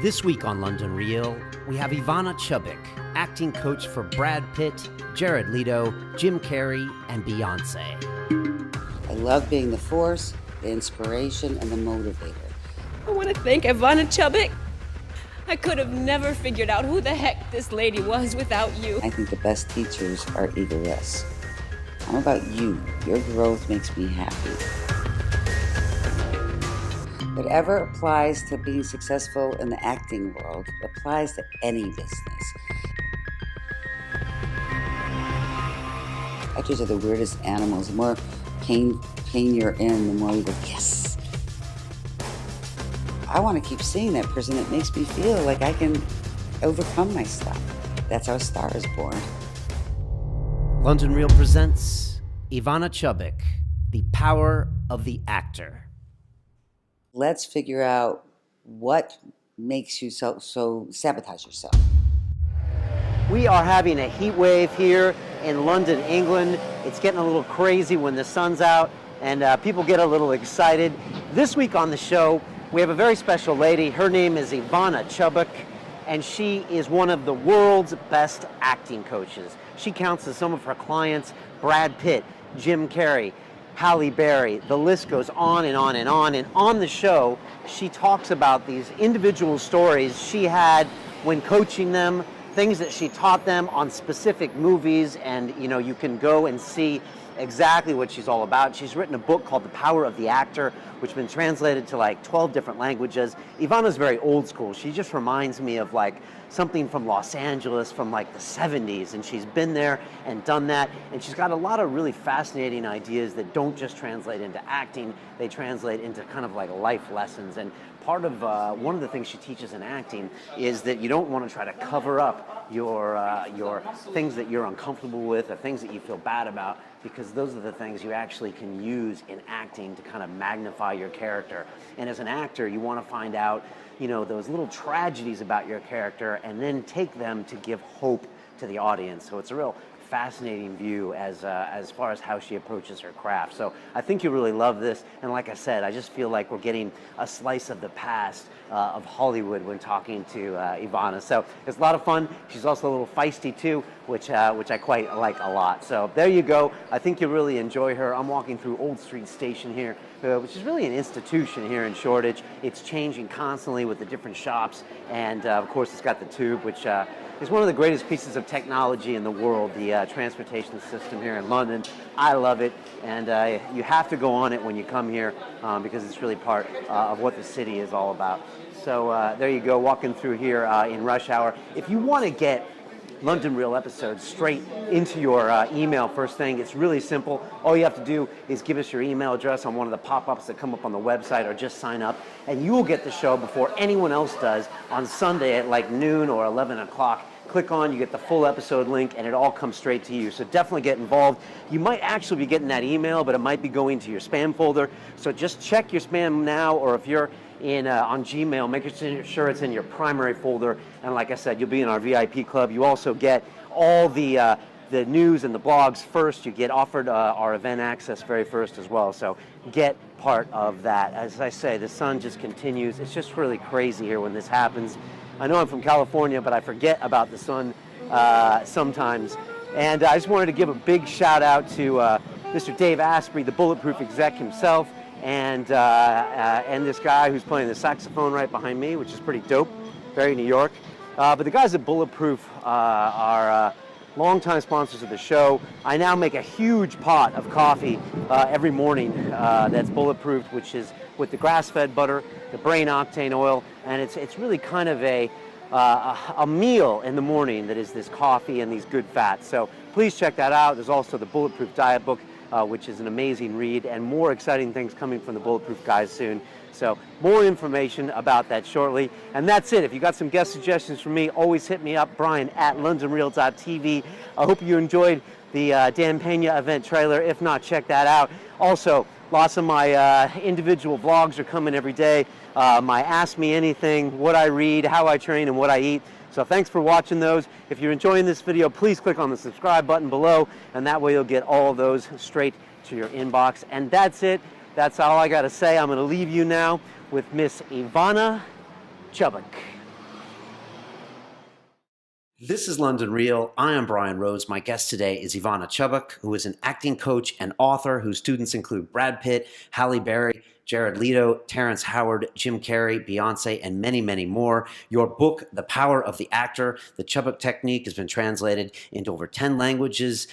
This week on London Real, we have Ivana Chubbuck, acting coach for Brad Pitt, Jared Leto, Jim Carrey, and Beyonce. I love being the force, the inspiration, and the motivator. I want to thank Ivana Chubbuck. I could have never figured out who the heck this lady was without you. I think the best teachers are egoless. I'm about you. Your growth makes me happy. Whatever applies to being successful in the acting world applies to any business. Actors are the weirdest animals. The more pain you're in, the more you go, yes. I want to keep seeing that person. It makes me feel like I can overcome my stuff. That's how a star is born. London Real presents Ivana Chubbuck, The Power of the Actor. Let's figure out what makes you so sabotage yourself. We are having a heat wave here in London, England. It's getting a little crazy when the sun's out and people get a little excited. This week on the show, we have a very special lady. Her name is Ivana Chubbuck, and she is one of the world's best acting coaches. She counts as some of her clients Brad Pitt, Jim Carrey, Halle Berry. The list goes on and on and on. And on the show, she talks about these individual stories she had when coaching them, things that she taught them on specific movies, and you can go and see exactly what she's all about. She's written a book called The Power of the Actor, which has been translated to like 12 different languages. Ivana's very old school. She just reminds me of like something from Los Angeles from like the 70s, and she's been there and done that, and she's got a lot of really fascinating ideas that don't just translate into acting, they translate into kind of like life lessons. And part of one of the things she teaches in acting is that you don't want to try to cover up your things that you're uncomfortable with or things that you feel bad about, because those are the things you actually can use in acting to kind of magnify your character. And as an actor, you want to find out those little tragedies about your character and then take them to give hope to the audience. So it's a real fascinating view as far as how she approaches her craft. So I think you really love this, and like I said, I just feel like we're getting a slice of the past of Hollywood when talking to Ivana. So it's a lot of fun. She's also a little feisty too, which I quite like a lot. So there you go. I think you'll really enjoy her. I'm walking through Old Street Station here, which is really an institution here in Shoreditch. It's changing constantly with the different shops, and of course it's got the Tube, which is one of the greatest pieces of technology in the world, the transportation system here in London. I love it, and you have to go on it when you come here because it's really part of what the city is all about. So there you go, walking through here in rush hour. If you want to get London Real episodes straight into your email first thing, it's really simple. All you have to do is give us your email address on one of the pop-ups that come up on the website, or just sign up, and you will get the show before anyone else does on Sunday at like noon or 11 o'clock. Click on, you get the full episode link, and it all comes straight to you. So definitely get involved. You might actually be getting that email, but it might be going to your spam folder. So just check your spam now, or if you're on Gmail, make sure it's in your primary folder. And like I said, you'll be in our VIP club. You also get all the news and the blogs first. You get offered our event access very first as well. So get part of that. As I say, the sun just continues. It's just really crazy here when this happens. I know I'm from California, but I forget about the sun sometimes. And I just wanted to give a big shout out to Mr. Dave Asprey, the Bulletproof exec himself, and this guy who's playing the saxophone right behind me, which is pretty dope, very New York. But the guys at Bulletproof are longtime sponsors of the show. I now make a huge pot of coffee every morning that's bulletproof, which is with the grass-fed butter, the brain octane oil, and it's really kind of a meal in the morning that is this coffee and these good fats. So please check that out. There's also the Bulletproof Diet book, which is an amazing read, and more exciting things coming from the Bulletproof guys soon. So more information about that shortly. And that's it. If you got some guest suggestions from me, always hit me up, Brian at londonreal.tv. I hope you enjoyed the Dan Pena event trailer. If not, check that out. Also, lots of my individual vlogs are coming every day. My Ask Me Anything, what I read, how I train, and what I eat. So thanks for watching those. If you're enjoying this video, please click on the subscribe button below, and that way you'll get all of those straight to your inbox. And that's it. That's all I got to say. I'm going to leave you now with Miss Ivana Chubbuck. This is London Real. I am Brian Rose. My guest today is Ivana Chubbuck, who is an acting coach and author whose students include Brad Pitt, Halle Berry, Jared Leto, Terrence Howard, Jim Carrey, Beyonce, and many, many more. Your book, The Power of the Actor, The Chubbuck Technique, has been translated into over 10 languages.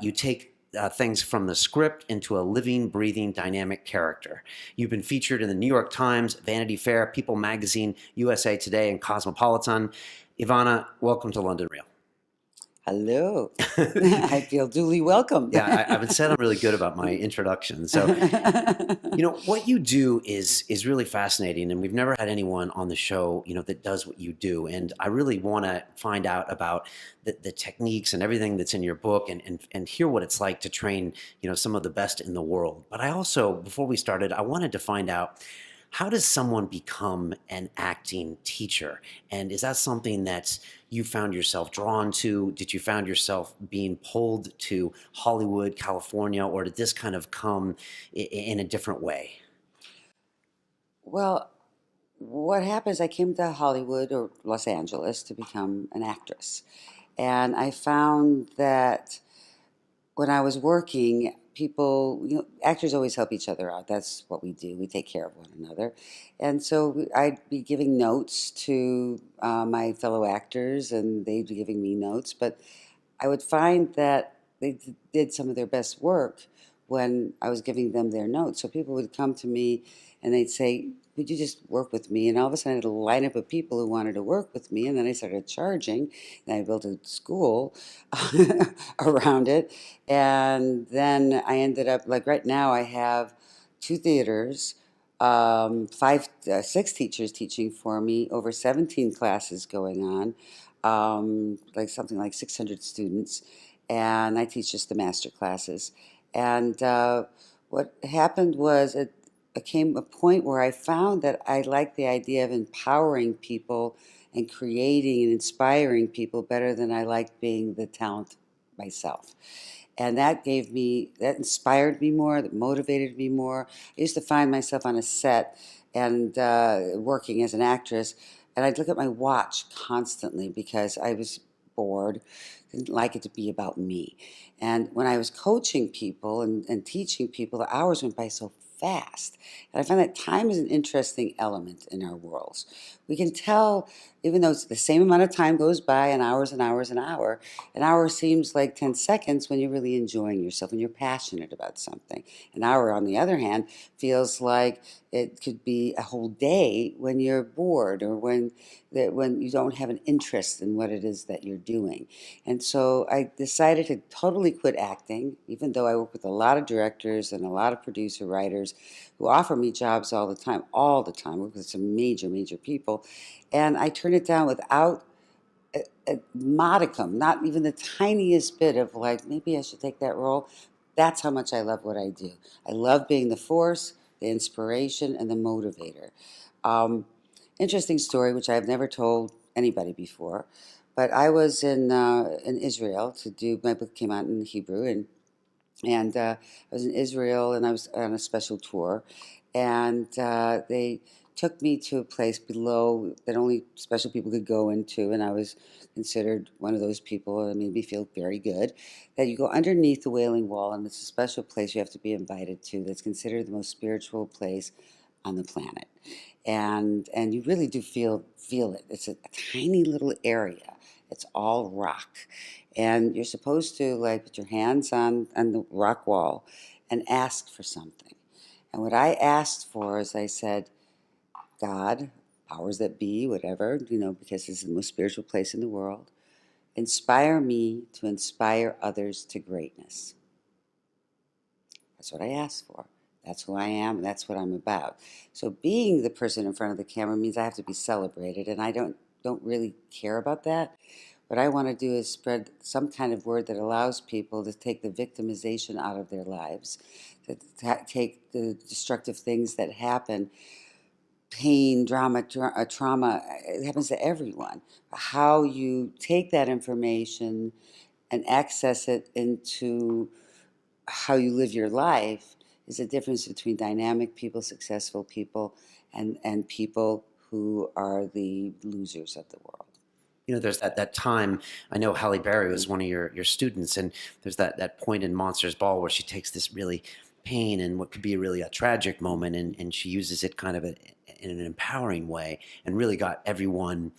You take things from the script into a living, breathing, dynamic character. You've been featured in the New York Times, Vanity Fair, People Magazine, USA Today, and Cosmopolitan. Ivana, welcome to London Real. Hello. I feel duly welcome. Yeah, I've been said I'm really good about my introduction. So, what you do is really fascinating, and we've never had anyone on the show, that does what you do. And I really want to find out about the techniques and everything that's in your book, and hear what it's like to train, some of the best in the world. But I also, before we started, I wanted to find out, how does someone become an acting teacher? And is that something that you found yourself drawn to? Did you find yourself being pulled to Hollywood, California, or did this kind of come in a different way? Well, what happens, I came to Hollywood or Los Angeles to become an actress. And I found that when I was working, people, actors always help each other out. That's what we do. We take care of one another. And so I'd be giving notes to my fellow actors, and they'd be giving me notes. But I would find that they did some of their best work when I was giving them their notes. So people would come to me and they'd say, would you just work with me? And all of a sudden I had a lineup of people who wanted to work with me. And then I started charging, and I built a school around it. And then I ended up, like right now, I have 2 theaters, six teachers teaching for me, over 17 classes going on, like something like 600 students, and I teach just the master classes. And what happened was it came a point where I found that I liked the idea of empowering people and creating and inspiring people better than I liked being the talent myself. And that inspired me more, that motivated me more. I used to find myself on a set and working as an actress, and I'd look at my watch constantly because I was bored, didn't like it to be about me. And when I was coaching people and teaching people, the hours went by so fast. And I find that time is an interesting element in our worlds. We can tell, even though it's the same amount of time goes by, an hour is an hour is an hour seems like 10 seconds when you're really enjoying yourself and you're passionate about something. An hour, on the other hand, feels like it could be a whole day when you're bored, or when you don't have an interest in what it is that you're doing. And so I decided to totally quit acting, even though I work with a lot of directors and a lot of producer writers who offer me jobs all the time. I work with some major, major people. And I turned it down without a modicum, not even the tiniest bit of like, maybe I should take that role. That's how much I love what I do. I love being the force, the inspiration, and the motivator. Um, Interesting story, which I've never told anybody before, but I was in Israel to do, my book came out in Hebrew, and I was in Israel, and I was on a special tour, and they took me to a place below that only special people could go into, and I was considered one of those people. It made me feel very good. That you go underneath the Wailing Wall, and it's a special place you have to be invited to. That's considered the most spiritual place on the planet, and you really do feel it. It's a tiny little area. It's all rock, and you're supposed to like put your hands on the rock wall and ask for something. And what I asked for is, I said, God, powers that be, whatever, because this is the most spiritual place in the world, inspire me to inspire others to greatness. That's what I asked for. That's who I am, and that's what I'm about. So being the person in front of the camera means I have to be celebrated, and I don't really care about that. What I want to do is spread some kind of word that allows people to take the victimization out of their lives, to take the destructive things that happen, pain, drama, trauma. It happens to everyone. How you take that information and access it into how you live your life is the difference between dynamic people, successful people, and people who are the losers of the world. There's that time. I know Halle Berry was one of your students, and there's that point in Monsters Ball where she takes this really pain and what could be really a tragic moment, and she uses it kind of in an empowering way, and really got everyone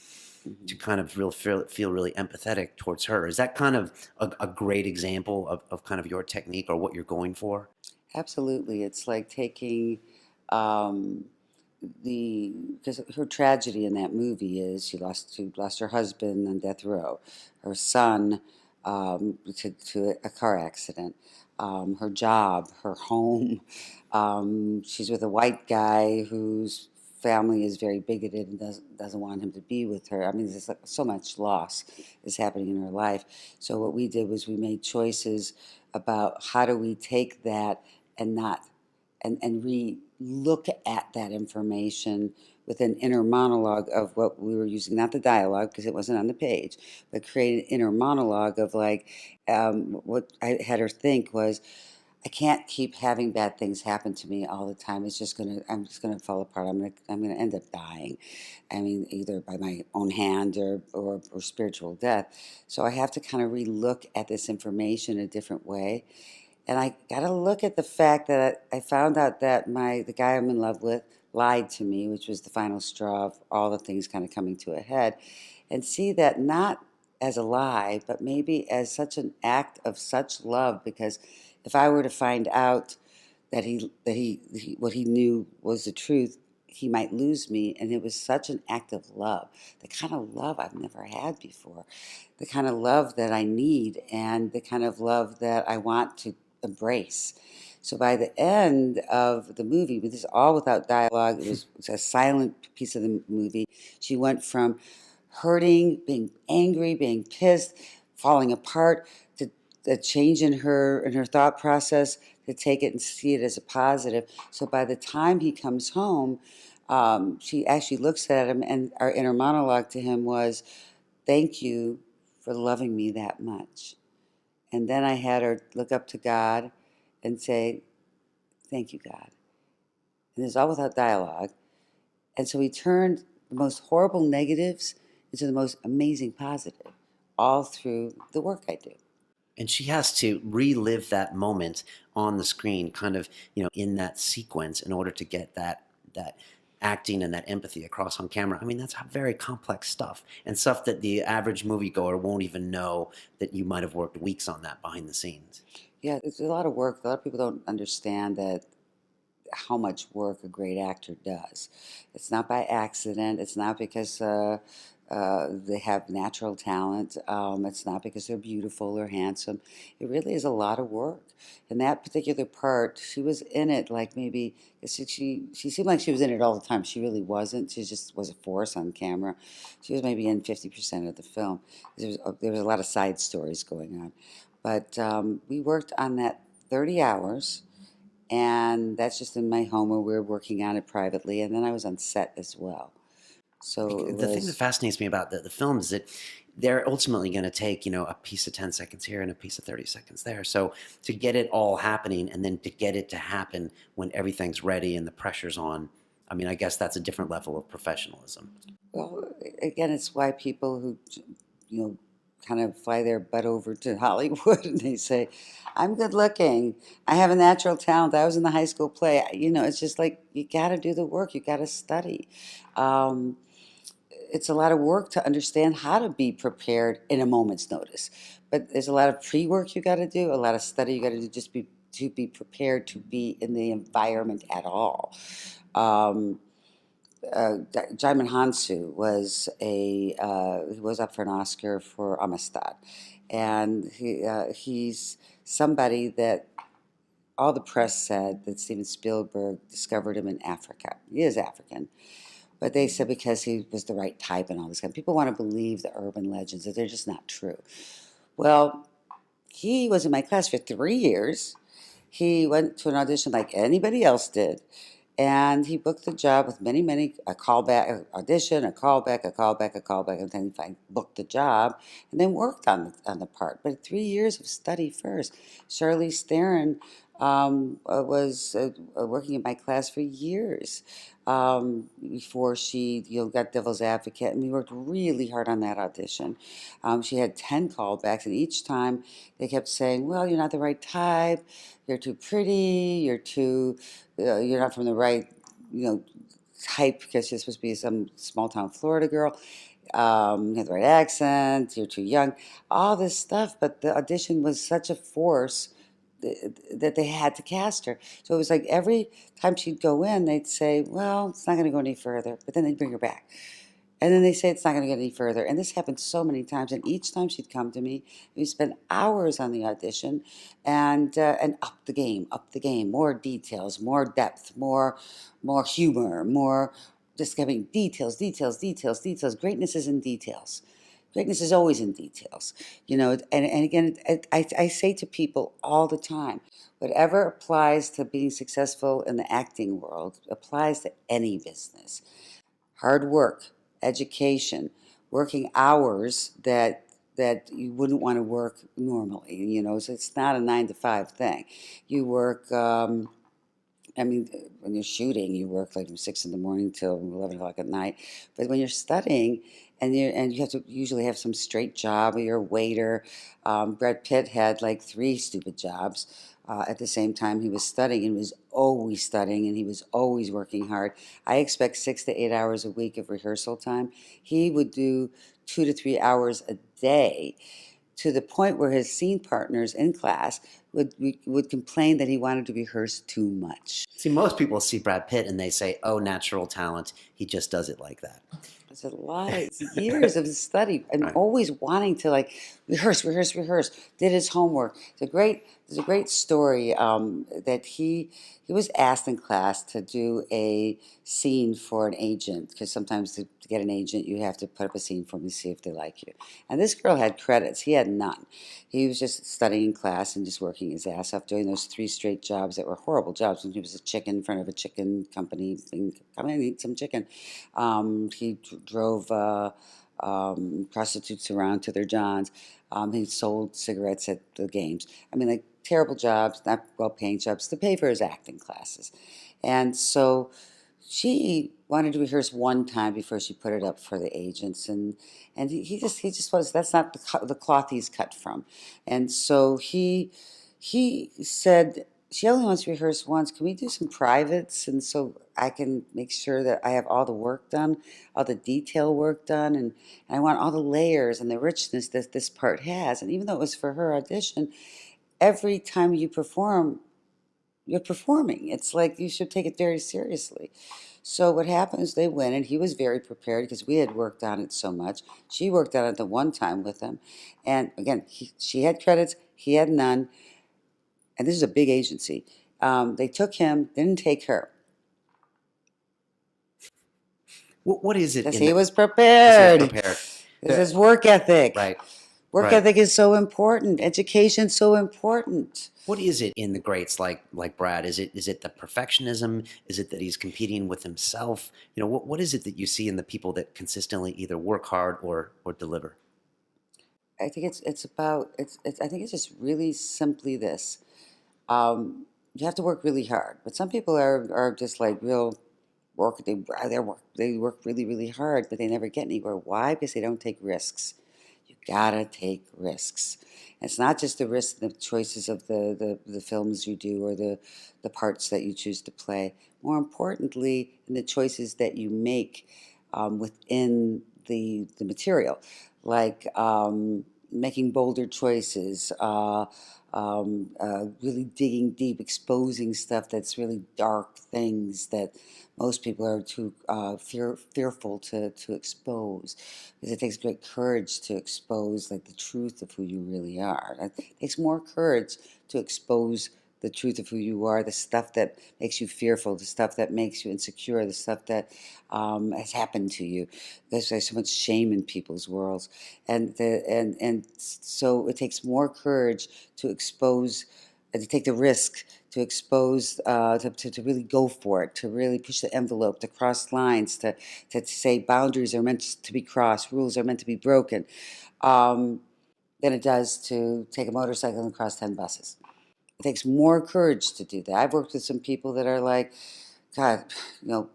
to kind of feel really empathetic towards her. Is that kind of a great example of kind of your technique or what you're going for? Absolutely. It's like taking um, because her tragedy in that movie is she lost her husband on death row, her son to a car accident, her job, her home. She's with a white guy whose family is very bigoted and doesn't want him to be with her. I mean, there's like so much loss is happening in her life. So what we did was we made choices about how do we take that and not and re-look at that information with an inner monologue of what we were using, not the dialogue because it wasn't on the page, but create an inner monologue of like what I had her think was, I can't keep having bad things happen to me all the time. I'm just gonna fall apart. I'm gonna end up dying. I mean, either by my own hand or spiritual death. So I have to kind of re-look at this information a different way. And I got to look at the fact that I found out that the guy I'm in love with lied to me, which was the final straw of all the things kind of coming to a head, and see that not as a lie, but maybe as such an act of such love. Because if I were to find out that he what he knew was the truth, he might lose me, and it was such an act of love, the kind of love I've never had before, the kind of love that I need, and the kind of love that I want to embrace. So by the end of the movie, this is all without dialogue, it was a silent piece of the movie. She went from hurting, being angry, being pissed, falling apart, to a change in her thought process, to take it and see it as a positive. So by the time he comes home, she actually looks at him, and our inner monologue to him was, "Thank you for loving me that much." And then I had her look up to God and say, "Thank you, God." And it's all without dialogue. And so he turned the most horrible negatives into the most amazing positive, all through the work I do. And she has to relive that moment on the screen, kind of, in that sequence in order to get that acting and that empathy across on camera. I mean, that's very complex stuff, and stuff that the average moviegoer won't even know that you might have worked weeks on that behind the scenes. Yeah, it's a lot of work. A lot of people don't understand that how much work a great actor does. It's not by accident. It's not because they have natural talent. It's not because they're beautiful or handsome. It really is a lot of work. And that particular part, she was in it like maybe she seemed like she was in it all the time. She really wasn't. She just was a force on camera. She was maybe in 50% of the film. There was a lot of side stories going on, but we worked on that 30 hours, and that's just in my home where we were working on it privately, and then I was on set as well. So it The thing that was, fascinates me about the film is that they're ultimately going to take, a piece of 10 seconds here and a piece of 30 seconds there. So to get it all happening and then to get it to happen when everything's ready and the pressure's on, I mean, I guess that's a different level of professionalism. well, again, it's why people who, you know, kind of fly their butt over to Hollywood and they say, "I'm good looking. I have a natural talent. I was in the high school play." It's just like you got to do the work. You got to study. Um, it's a lot of work to understand how to be prepared in a moment's notice. But there's a lot of pre-work you got to do, a lot of study you got to do, just to be prepared to be in the environment at all. Um, Jaimin Hansu he was up for an Oscar for Amistad, and he's somebody that all the press said that Steven Spielberg discovered him in Africa. He is African, but they said because he was the right type and all this kind. People want to believe the urban legends that they're just not true. Well, he was in my class for 3 years. He went to an audition like anybody else did, and he booked the job with many a callback, audition, a callback, a callback, a callback, and then he finally booked the job, and then worked on the part. But 3 years of study first. Charlize Theron was working in my class for years before she, got Devil's Advocate, and we worked really hard on that audition. She had 10 callbacks, and each time they kept saying, "Well, you're not the right type. You're too pretty. You're not from the right, you know, type because you're supposed to be some small town Florida girl. You have the right accent. You're too young. All this stuff." But the audition was such a force that they had to cast her. So it was like every time she'd go in, they'd say, "Well, it's not going to go any further," but then they'd bring her back. And then they say it's not going to get any further. And this happened so many times. And each time she'd come to me, we spent hours on the audition and up the game, more details, more depth, more humor, more just giving details, details, details, details. Greatness is in details. Greatness is always in details, and again, I say to people all the time, whatever applies to being successful in the acting world applies to any business. Hard work, education, working hours that you wouldn't want to work normally, so it's not a 9 to 5 thing. You work, I mean, when you're shooting, you work like from 6 in the morning till 11 o'clock at night. But when you're studying, and you have to usually have some straight job, or you're a waiter. Brad Pitt had like 3 stupid jobs at the same time he was studying, and was always studying, and he was always working hard. I expect 6 to 8 hours a week of rehearsal time. He would do 2 to 3 hours a day, to the point where his scene partners in class would complain that he wanted to rehearse too much. See, most people see Brad Pitt and they say, "Oh, natural talent. He just does it like that." It's a lot of years of study and Right. always wanting to like rehearse, rehearse, rehearse. Did his homework. There's a great story that he was asked in class to do a scene for an agent, because sometimes to get an agent you have to put up a scene for them to see if they like you. And this girl had credits. He had none. He was just studying in class and just working his ass off, doing those 3 straight jobs that were horrible jobs. When he was a chicken in front of a chicken company, saying, "Come in and eat some chicken." He drove prostitutes around to their johns. He sold cigarettes at the games. I mean, like terrible jobs, not well-paying jobs to pay for his acting classes. And so she wanted to rehearse one time before she put it up for the agents, and he just was, that's not the cloth he's cut from. And so he said, "She only wants to rehearse once. Can we do some privates, and so I can make sure that I have all the work done, all the detail work done, and I want all the layers and the richness that this part has." And even though it was for her audition, every time you perform, you're performing. It's like you should take it very seriously. So what happens, they win, and he was very prepared because we had worked on it so much. She worked on it the one time with him. And again, she had credits, he had none. And this is a big agency. They took him, didn't take her. What is it Because in he the, was is he prepared. prepared? This is work ethic. Right. Work Right. ethic is so important. Education's so important. What is it in the greats like Brad? Is it the perfectionism? Is it that he's competing with himself? What is it that you see in the people that consistently either work hard or deliver? I think I think it's just really simply this. You have to work really hard, but some people are just like real work. They work really really hard, but they never get anywhere. Why? Because they don't take risks. You gotta take risks. And it's not just the risk, the choices of the films you do, or the parts that you choose to play. More importantly, in the choices that you make within the material, like making bolder choices, really digging deep, exposing stuff that's really dark, things that most people are too fearful to expose, because it takes great courage to expose like the truth of who you really are. It takes more courage to expose the truth of who you are, the stuff that makes you fearful, the stuff that makes you insecure, the stuff that has happened to you. There's so much shame in people's worlds, and so it takes more courage to expose, and to take the risk to expose, to really go for it, to really push the envelope, to cross lines, to say boundaries are meant to be crossed, rules are meant to be broken, um, than it does to take a motorcycle and cross 10 buses. It takes more courage to do that. I've worked with some people that are like, God,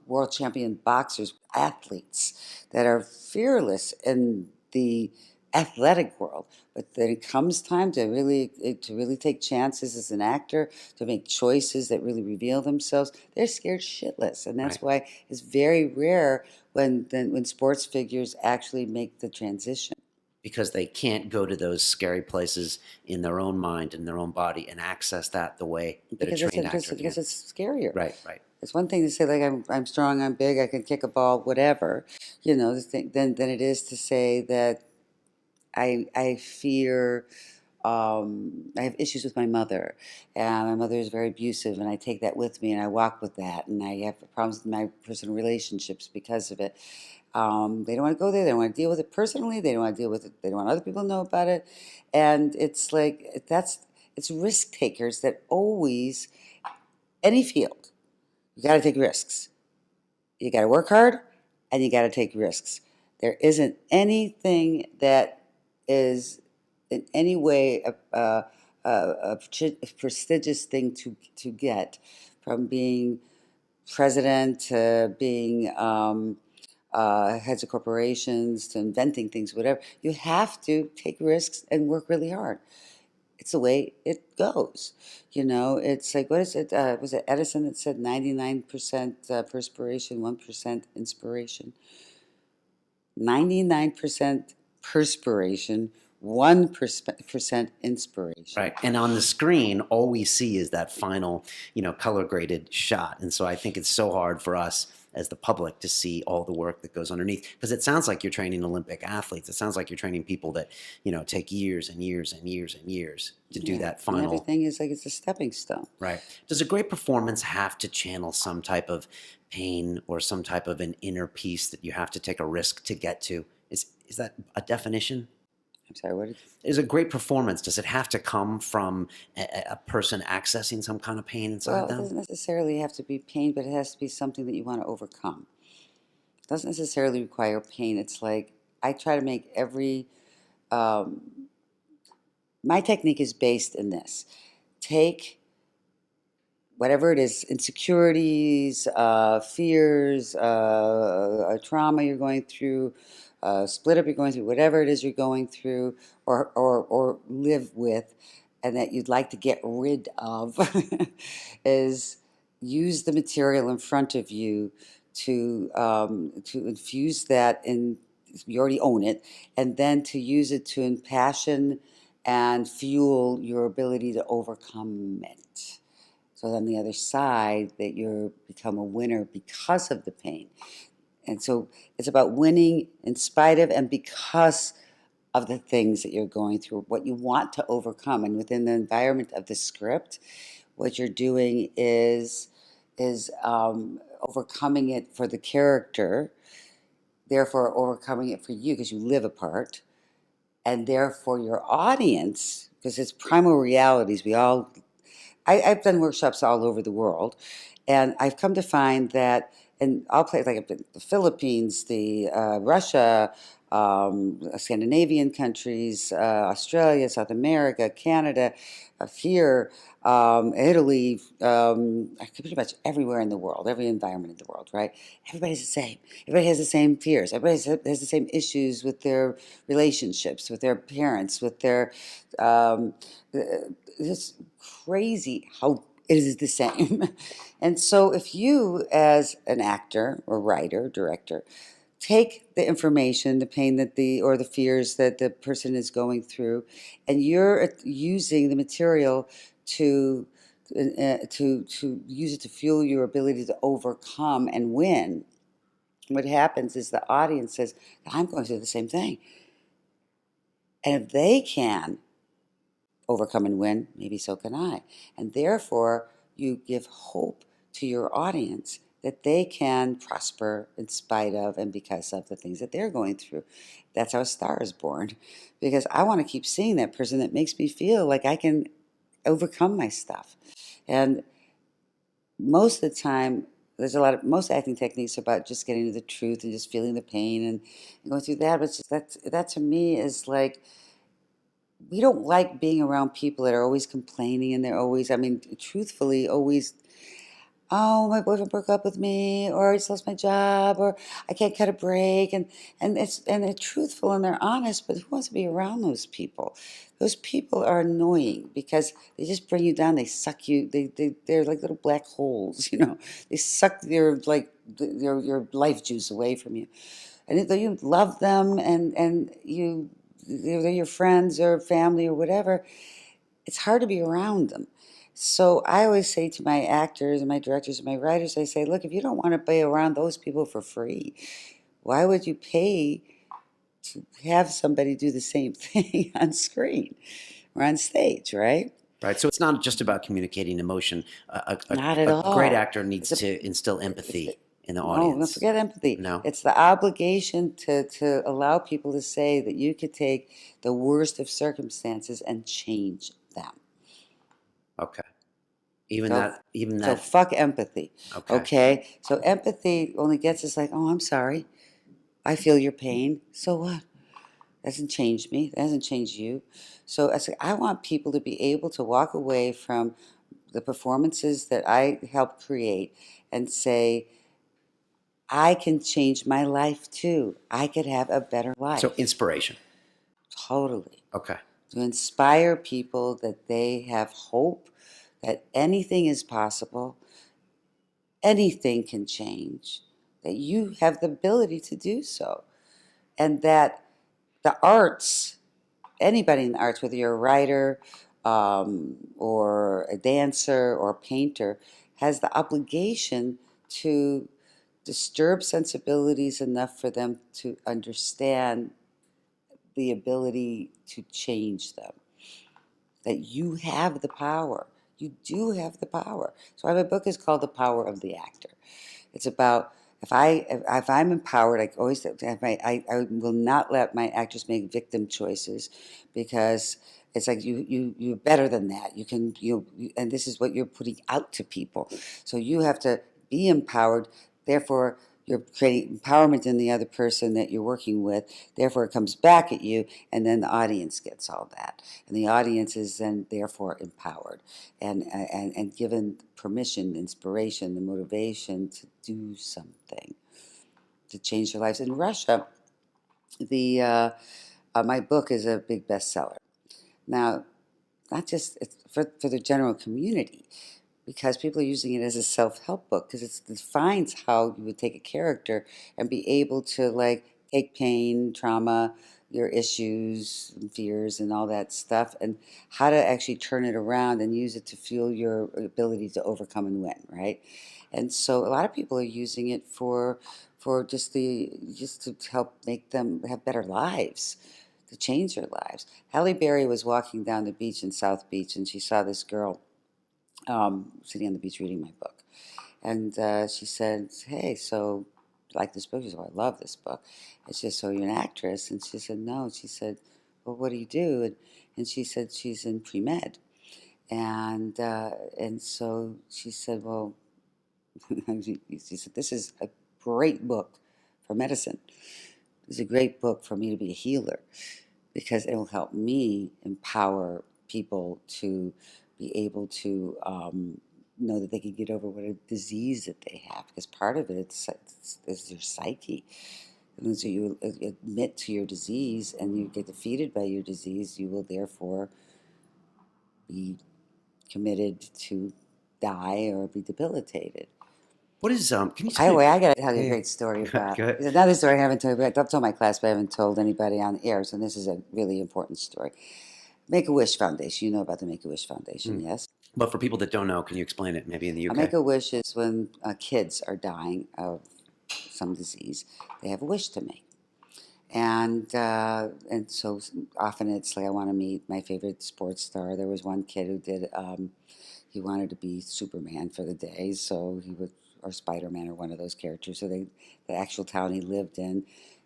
world champion boxers, athletes that are fearless in the athletic world, but then it comes time to really take chances as an actor, to make choices that really reveal themselves. They're scared shitless, and that's Right. why it's very rare when sports figures actually make the transition. Because they can't go to those scary places in their own mind, in their own body, and access that the way that a Because trained actor can. it's scarier. Right, right. It's one thing to say, like, I'm strong, I'm big, I can kick a ball, whatever, than it is to say that I fear. I have issues with my mother, and my mother is very abusive, and I take that with me, and I walk with that, and I have problems with my personal relationships because of it. They don't want to go there. They don't want to deal with it personally. They don't want to deal with it. They don't want other people to know about it, and it's like it's risk takers that always, any field, you got to take risks. You got to work hard, and you got to take risks. There isn't anything that is in any way a prestigious thing to get, from being president to being heads of corporations to inventing things, whatever. You have to take risks and work really hard. It's the way it goes. It's like, what is it? Was it Edison that said 99% perspiration, 1% inspiration? 99% perspiration, 1% inspiration. Right. And on the screen, all we see is that final, color graded shot. And so I think it's so hard for us as the public to see all the work that goes underneath, because it sounds like you're training Olympic athletes. It sounds like you're training people that, take years and years and years and years to do that And final. everything is like it's a stepping stone. Right. Does a great performance have to channel some type of pain or some type of an inner peace that you have to take a risk to get to? Is that a definition? I'm sorry, what? Is a great performance, does it have to come from a person accessing some kind of pain inside Well, it them? doesn't necessarily have to be pain, but it has to be something that you want to overcome. It doesn't necessarily require pain. It's like I try to make my technique is based in this. Take whatever it is, insecurities, fears, a trauma you're going through, split up you're going through, whatever it is you're going through, or live with, and that you'd like to get rid of, is use the material in front of you to infuse that in. You already own it, and then to use it to impassion and fuel your ability to overcome it. So on the other side, that you become a winner because of the pain. And so it's about winning in spite of and because of the things that you're going through, what you want to overcome. And within the environment of the script, what you're doing is overcoming it for the character, therefore overcoming it for you because you live a part, and therefore your audience, because it's primal realities. I've done workshops all over the world, and I've come to find that in all places, like the Philippines, Russia, Scandinavian countries, Australia, South America, Canada, here, Italy, pretty much everywhere in the world, every environment in the world, right? Everybody's the same. Everybody has the same fears. Everybody has the same issues with their relationships, with their parents, with their. It's crazy how it is the same. And so if you, as an actor or writer, director, take the information, the pain or the fears that the person is going through, and you're using the material to use it to fuel your ability to overcome and win, what happens is the audience says, I'm going through the same thing. And if they can overcome and win, maybe so can I. And therefore, you give hope to your audience that they can prosper in spite of and because of the things that they're going through. That's how a star is born. Because I want to keep seeing that person that makes me feel like I can overcome my stuff. And most of the time, most acting techniques are about just getting to the truth and just feeling the pain and going through that. But that to me is like we don't like being around people that are always complaining, and they're always, I mean, truthfully, always, oh, my boyfriend broke up with me, or I just lost my job, or I can't cut a break, and they're truthful and they're honest, but who wants to be around those people? Those people are annoying because they just bring you down. They suck you. They're like little black holes, you know. They suck your life juice away from you, and though you love them and they're your friends or family or whatever, it's hard to be around them. So I always say to my actors and my directors and my writers, I say, look, if you don't want to be around those people for free, why would you pay to have somebody do the same thing on screen or on stage, right? Right. So it's not just about communicating emotion. Not at A great all. actor needs It's a to instill it's empathy in the no, no, audience. forget empathy. No? It's the obligation to allow people to say that you could take the worst of circumstances and change them. Okay. Even So, that, even so that. fuck empathy. Okay. Okay? So empathy only gets us like, oh, I'm sorry. I feel your pain. So what? Doesn't change me. That doesn't change you. So I want people to be able to walk away from the performances that I helped create and say, I can change my life too. I could have a better life. So inspiration. Totally. Okay. To inspire people that they have hope, that anything is possible, anything can change, that you have the ability to do so, and that the arts, anybody in the arts, whether you're a writer or a dancer or a painter, has the obligation to disturb sensibilities enough for them to understand the ability to change them. That you have the power. You do have the power. So my book is called The Power of the Actor. It's about if I'm empowered, I always I will not let my actors make victim choices, because it's like you're better than that. And this is what you're putting out to people. So you have to be empowered. Therefore, you're creating empowerment in the other person that you're working with. Therefore, it comes back at you, and then the audience gets all that, and the audience is then therefore empowered and given permission, inspiration, the motivation to do something to change their lives. In Russia, the my book is a big bestseller. Now, not just for the general community, because people are using it as a self-help book, because it defines how you would take a character and be able to like take pain, trauma, your issues and fears and all that stuff, and how to actually turn it around and use it to fuel your ability to overcome and win, right? And so a lot of people are using it for just to help make them have better lives, to change their lives. Halle Berry was walking down the beach in South Beach, and she saw this girl sitting on the beach reading my book. And she said, hey, so you like this book? She said, oh, I love this book. And she said, so you're an actress? And she said, no. She said, well, what do you do? And she said, she's in pre-med. And so she said, well, she said, this is a great book for medicine. It's a great book for me to be a healer, because it will help me empower people to be able to know that they can get over what a disease that they have, because part of it is your psyche. And so you admit to your disease and you get defeated by your disease, you will therefore be committed to die or be debilitated. What is Can you By the way, I got to tell you a Yeah. great story about. Go ahead. There's another story I haven't told you. I've told my class, but I haven't told anybody on the air. So this is a really important story. Make-A-Wish Foundation. You know about the Make-A-Wish Foundation, yes? But for people that don't know, can you explain it? Maybe in the A UK. Make-A-Wish is when kids are dying of some disease. They have a wish to make, and so often it's like, I want to meet my favorite sports star. There was one kid who did. He wanted to be Superman for the day, so he would, or Spider-Man, or one of those characters. So the actual town he lived in,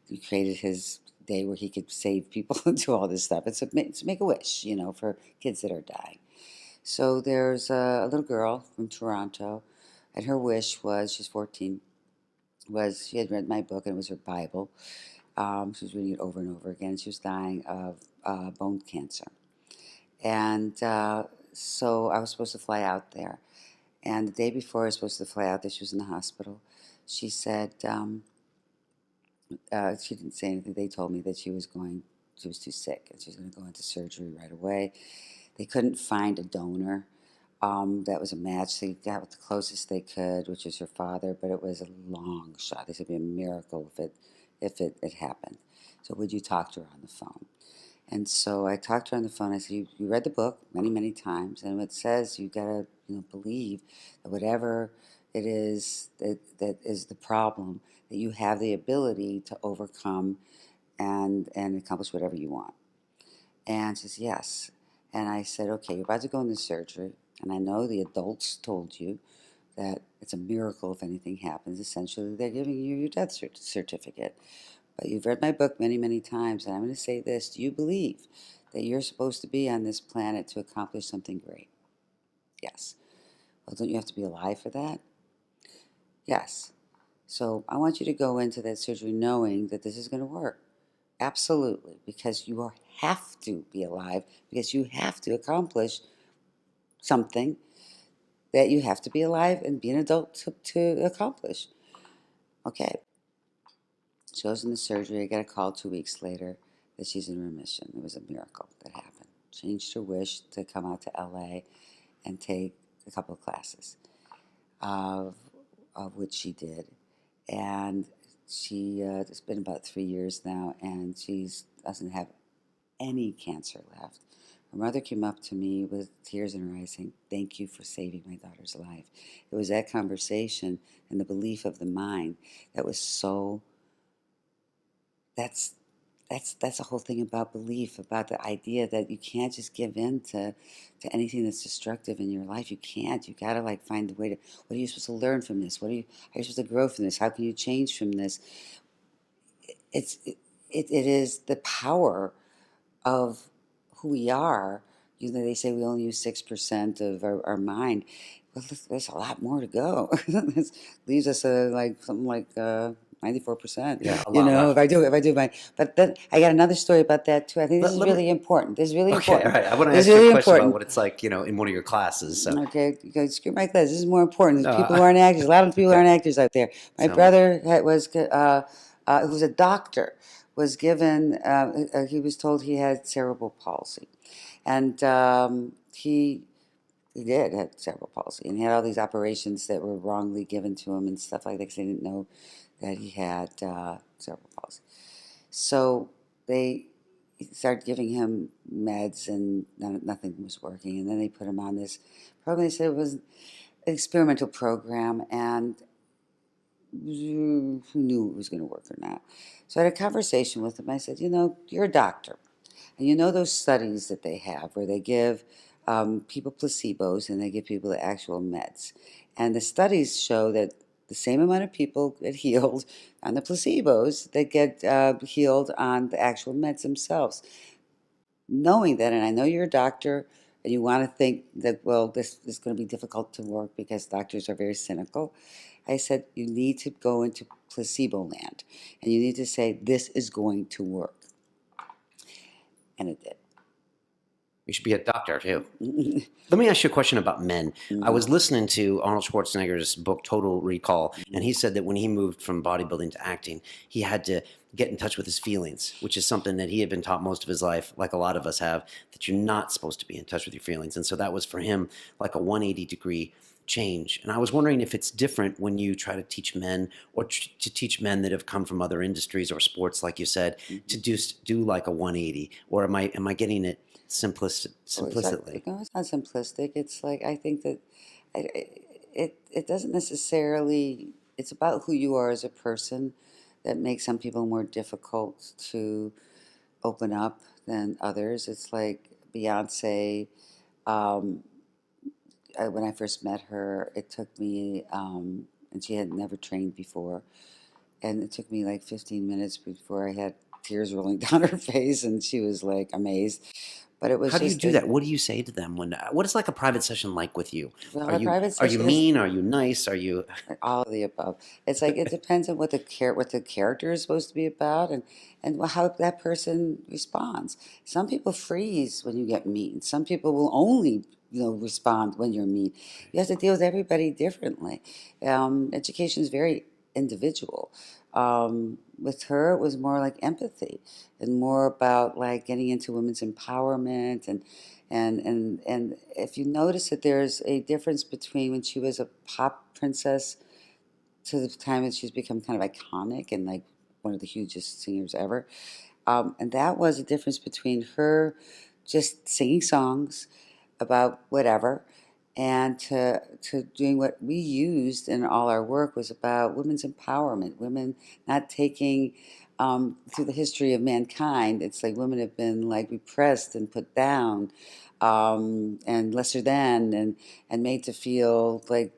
he created his day where he could save people and do all this stuff. It's Make-A-Wish, for kids that are dying. So there's a little girl from Toronto, and her wish was, she's 14, was she had read my book, and it was her Bible. She was reading it over and over again. She was dying of bone cancer. And so I was supposed to fly out there. And the day before I was supposed to fly out there, she was in the hospital. She said, she didn't say anything. They told me that she was too sick and she was going to go into surgery right away. They couldn't find a donor. That was a match. They got with the closest they could, which was her father, but it was a long shot. They said it'd be a miracle if it happened. So would you talk to her on the phone? And so I talked to her on the phone. I said, you read the book many, many times, and it says you gotta believe that whatever it is that is the problem, that you have the ability to overcome and accomplish whatever you want. And she says, yes. And I said, okay, you're about to go into surgery, and I know the adults told you that it's a miracle if anything happens. Essentially, they're giving you your death certificate. But you've read my book many, many times, and I'm going to say this. Do you believe that you're supposed to be on this planet to accomplish something great? Yes. Well, don't you have to be alive for that? Yes. So I want you to go into that surgery knowing that this is going to work. Absolutely. Because have to be alive, because you have to accomplish something that you have to be alive and be an adult to accomplish. Okay. She goes into surgery. I got a call 2 weeks later that she's in remission. It was a miracle that happened. Changed her wish to come out to LA and take a couple of classes, of, of which she did. And it's been about 3 years now, and she doesn't have any cancer left. Her mother came up to me with tears in her eyes saying, thank you for saving my daughter's life. It was that conversation and the belief of the mind that was so, that's the whole thing about belief, about the idea that you can't just give in to anything that's destructive in your life. You can't. You gotta find a way to. What are you supposed to learn from this? How are you supposed to grow from this? How can you change from this? It is the power of who we are. They say we only use 6% of our mind. Well, there's a lot more to go. This leaves us something like 94%. Yeah, a lot left. If I do my, but then I got another story about that too. I think this is Let me- really important. This is really Okay, all important. right. I want to This ask is you really a question about important. what it's like, in one of your classes. So, Okay, you guys screw my class. This is more important. There's No, people who aren't actors. A lot of people okay. aren't actors out there. My Tell me. brother who was a doctor, was given. He was told he had cerebral palsy, and he did have cerebral palsy, and he had all these operations that were wrongly given to him and stuff like that because they didn't know that he had cerebral palsy. So they started giving him meds, and nothing was working. And then they put him on this program. They said it was an experimental program, and who knew it was going to work or not. So I had a conversation with him. I said, you're a doctor, and those studies that they have where they give people placebos and they give people the actual meds. And the studies show that the same amount of people get healed on the placebos that get healed on the actual meds themselves. Knowing that, and I know you're a doctor, and you want to think that, well, this is going to be difficult to work because doctors are very cynical. I said, you need to go into placebo land, and you need to say, this is going to work. And it did. You should be a doctor too. Let me ask you a question about men. I was listening to Arnold Schwarzenegger's book Total Recall, and he said that when he moved from bodybuilding to acting, he had to get in touch with his feelings, which is something that he had been taught most of his life, like a lot of us have, that you're not supposed to be in touch with your feelings. And so that was for him like a 180-degree change. And I was wondering if it's different when you try to teach men, or to teach men that have come from other industries or sports, like you said, to do like a 180, or am I getting it simplicitly? No, it's not simplistic. It's like, I think that it doesn't necessarily, it's about who you are as a person that makes some people more difficult to open up than others. It's like Beyonce. When I first met her, it took me, and she had never trained before, and it took me like 15 minutes before I had tears rolling down her face, and she was like amazed. But it was How do you just do that? What do you say to them when? What is like a private session like with you? well, Are a you private are you session is mean? Are you nice? Are you? all of the above. It's like it depends on what the character is supposed to be about, and how that person responds. Some people freeze when you get mean. Some people will only respond when you're mean. You have to deal with everybody differently. Education is very individual. With her, it was more like empathy and more about like getting into women's empowerment and if you notice that there's a difference between when she was a pop princess to the time that she's become kind of iconic and like one of the hugest singers ever. And that was a difference between her just singing songs about whatever and to doing what we used in all our work was about women's empowerment, women not taking through the history of mankind, it's like women have been like repressed and put down and lesser than and made to feel like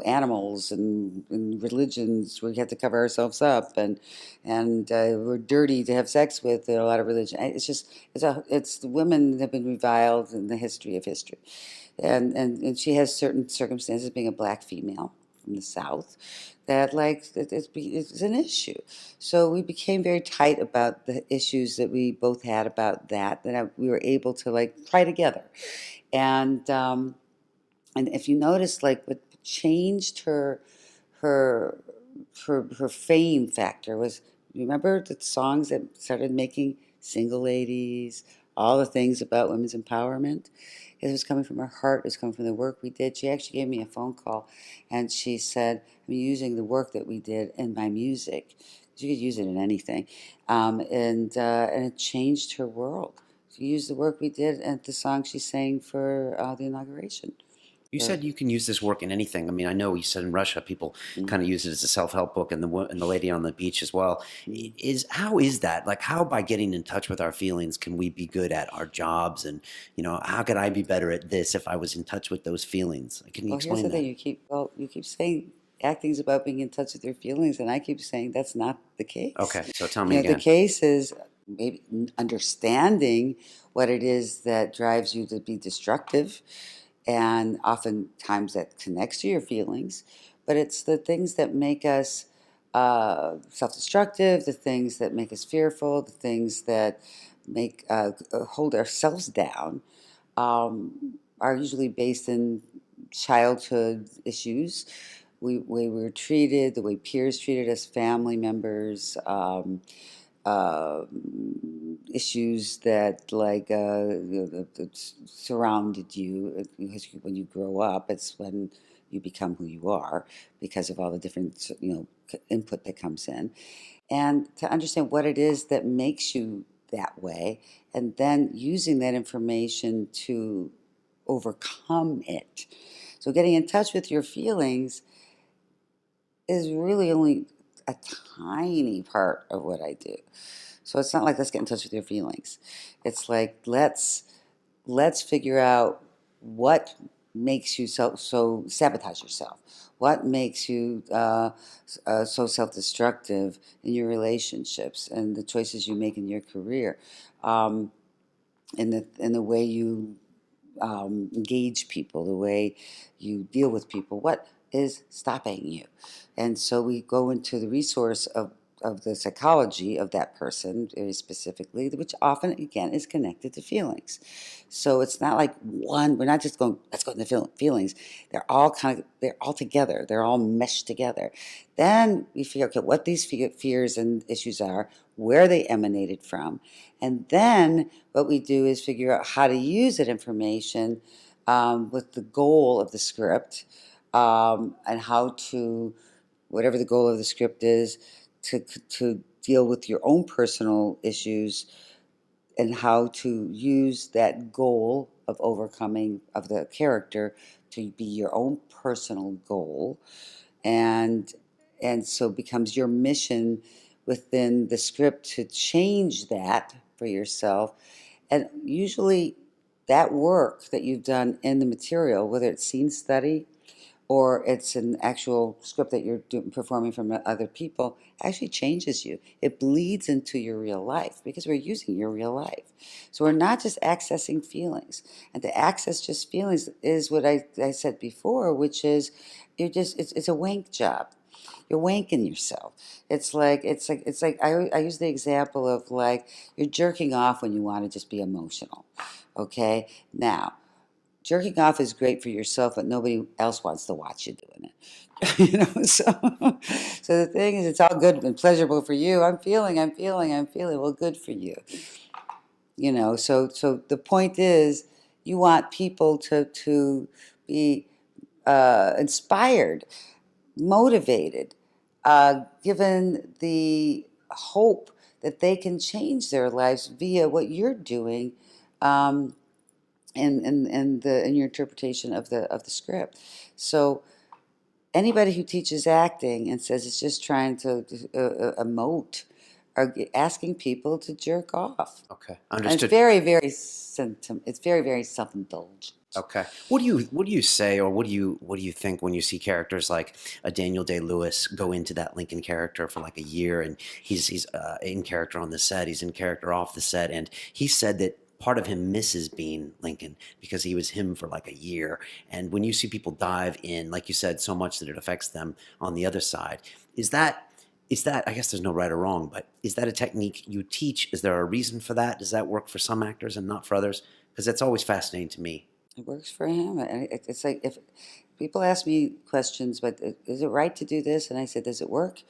animals and religions we have to cover ourselves up and we're dirty to have sex with in a lot of religion. It's just it's the women that have been reviled in the history of history, and she has certain circumstances being a black female from the South that like it's an issue. So we became very tight about the issues that we both had about we were able to like try together and and if you notice, like what changed her her fame factor was, remember the songs that started making single ladies, all the things about women's empowerment. It was coming from her heart. It was coming from the work we did. She actually gave me a phone call, and she said, "I'm using the work that we did in my music. You could use it in anything," and it changed her world. She used the work we did and the song she sang for the inauguration. You said you can use this work in anything. I mean, I know you said in Russia people kind of use it as a self-help book, and the lady on the beach as well. How is that? Like, how by getting in touch with our feelings can we be good at our jobs? And how could I be better at this if I was in touch with those feelings? Can you Well, here's explain the that? thing. You keep saying acting's about being in touch with your feelings, and I keep saying that's not the case. Okay, so tell me The again. case is maybe understanding what it is that drives you to be destructive, and oftentimes that connects to your feelings, but it's the things that make us self-destructive, the things that make us fearful, the things that make hold ourselves down are usually based in childhood issues. We were treated, the way peers treated us, family members, uh, issues that like that surrounded you. Because when you grow up, it's when you become who you are because of all the different input that comes in, and to understand what it is that makes you that way, and then using that information to overcome it. So, getting in touch with your feelings is really only a tiny part of what I do. So, it's not like let's get in touch with your feelings. It's like let's figure out what makes you so sabotage yourself. What makes you so self-destructive in your relationships and the choices you make in your career, um, in the way you engage people, the way you deal with people. What is stopping you? And so we go into the resource of the psychology of that person very specifically, which often, again, is connected to feelings. So it's not like we're not just going, let's go into feelings. They're all together. They're all meshed together. Then we figure, okay, what these fears and issues are, where they emanated from. And then what we do is figure out how to use that information with the goal of the script and how to, whatever the goal of the script is, to deal with your own personal issues and how to use that goal of overcoming of the character to be your own personal goal and and so becomes your mission within the script to change that for yourself. And usually that work that you've done in the material, whether it's scene study or it's an actual script that you're performing from other people, actually changes you. It bleeds into your real life because we're using your real life. So we're not just accessing feelings. And to access just feelings is what I said before, which is it's a wank job. You're wanking yourself. I use the example of like you're jerking off when you want to just be emotional. Okay? Now, jerking off is great for yourself, but nobody else wants to watch you doing it. So the thing is, it's all good and pleasurable for you. I'm feeling. Well, good for you. So the point is, you want people to be inspired, motivated, given the hope that they can change their lives via what you're doing. In your interpretation of the script. So anybody who teaches acting and says it's just trying to emote are asking people to jerk off. Okay, And understood. it's very, very it's very, very self-indulgent. Okay. What do you say, or what do you think when you see characters like a Daniel Day-Lewis go into that Lincoln character for like a year, and he's in character on the set, he's in character off the set, and he said that part of him misses being Lincoln because he was him for like a year. And when you see people dive in, like you said, so much that it affects them on the other side, is that I guess there's no right or wrong, but is that a technique you teach? Is there a reason for that? Does that work for some actors and not for others? Because that's always fascinating to me. It works for him. And it's like if people ask me questions, but is it right to do this? And I said, does it work?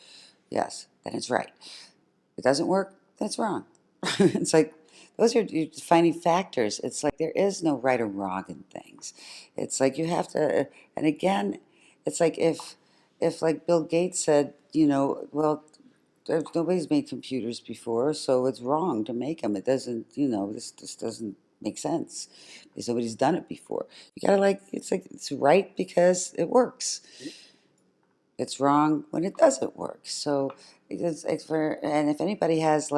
Yes, then it's right. If it doesn't work, then it's wrong. It's like those are your defining factors. It's like there is no right or wrong in things. It's like you have to, and again, it's like if like Bill Gates said, well, nobody's made computers before, so it's wrong to make them. It doesn't, this doesn't make sense because nobody's done it before. You gotta it's right because it works. It's wrong when it doesn't work. So and if anybody has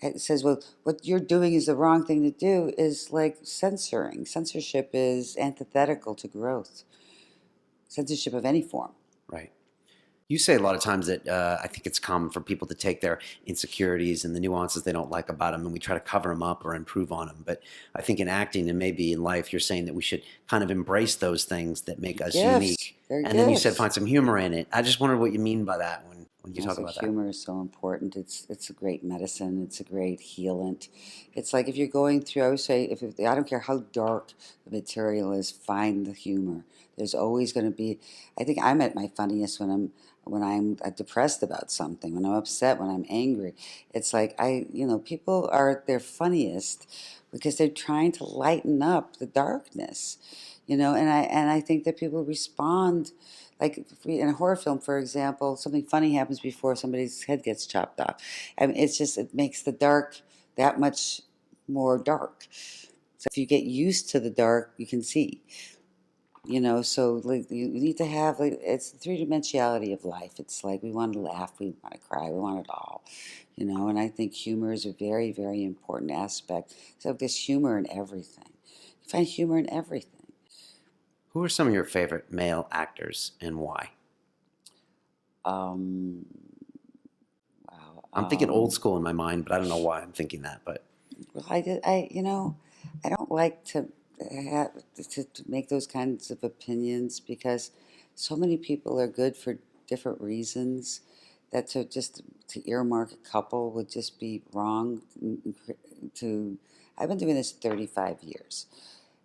it says, well, what you're doing is the wrong thing to do, is like censoring. Censorship is antithetical to growth. Censorship of any form. Right. You say a lot of times that I think it's common for people to take their insecurities and the nuances they don't like about them, and we try to cover them up or improve on them. But I think in acting and maybe in life, you're saying that we should kind of embrace those things that make us unique. They're And then you said gifts. find some humor in it. I just wondered what you mean by that when you talk Also, about that. humor is so important. It's a great medicine. It's a great healant. It's like if you're going through, I always say, I don't care how dark the material is, find the humor. There's always going to be. I think I'm at my funniest when I'm depressed about something, when I'm upset, when I'm angry. It's like people are at their funniest because they're trying to lighten up the darkness, and I think that people respond. Like in a horror film, for example, something funny happens before somebody's head gets chopped off. I mean, it makes the dark that much more dark. So if you get used to the dark, you can see. So like you need to have it's the three-dimensionality of life. It's like we want to laugh, we want to cry, we want it all. And I think humor is a very, very important aspect. So there's humor in everything. You find humor in everything. Who are some of your favorite male actors and why? Um, wow. I'm thinking old school in my mind, but I don't know why I'm thinking that. But Well, I don't like have, to make those kinds of opinions because so many people are good for different reasons that to earmark a couple would just be wrong. I've been doing this 35 years.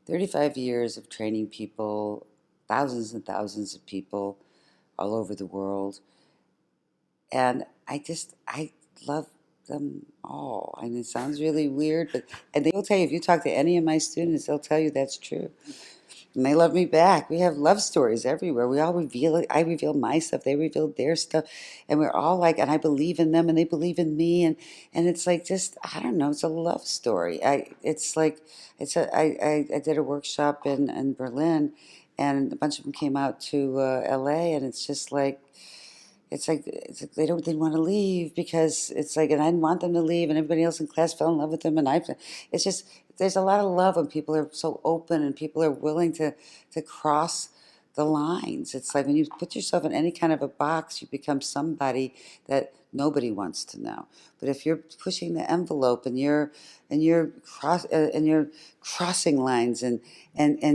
35 years of training people, thousands and thousands of people all over the world. And I love them all. I mean, it sounds really weird, and they will tell you, if you talk to any of my students, they'll tell you that's true. And they love me back. We have love stories everywhere. We all reveal it. I reveal my stuff. They reveal their stuff. And we're all and I believe in them and they believe in me. And it's like, I don't know, it's a love story. I did a workshop in Berlin, and a bunch of them came out to LA, and it's like they didn't want to leave because and I didn't want them to leave, and everybody else in class fell in love with them, and it's just there's a lot of love when people are so open and people are willing to cross the lines. It's like when you put yourself in any kind of a box, you become somebody that nobody wants to know. But if you're pushing the envelope and you're crossing lines and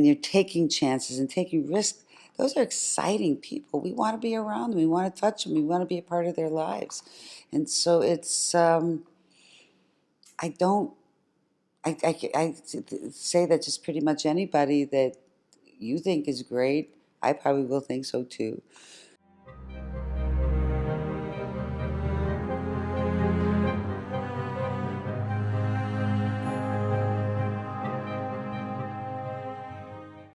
you're taking chances and taking risks, those are exciting people. We want to be around them. We want to touch them. We want to be a part of their lives. And so it's I don't I say that just pretty much anybody that you think is great, I probably will think so too.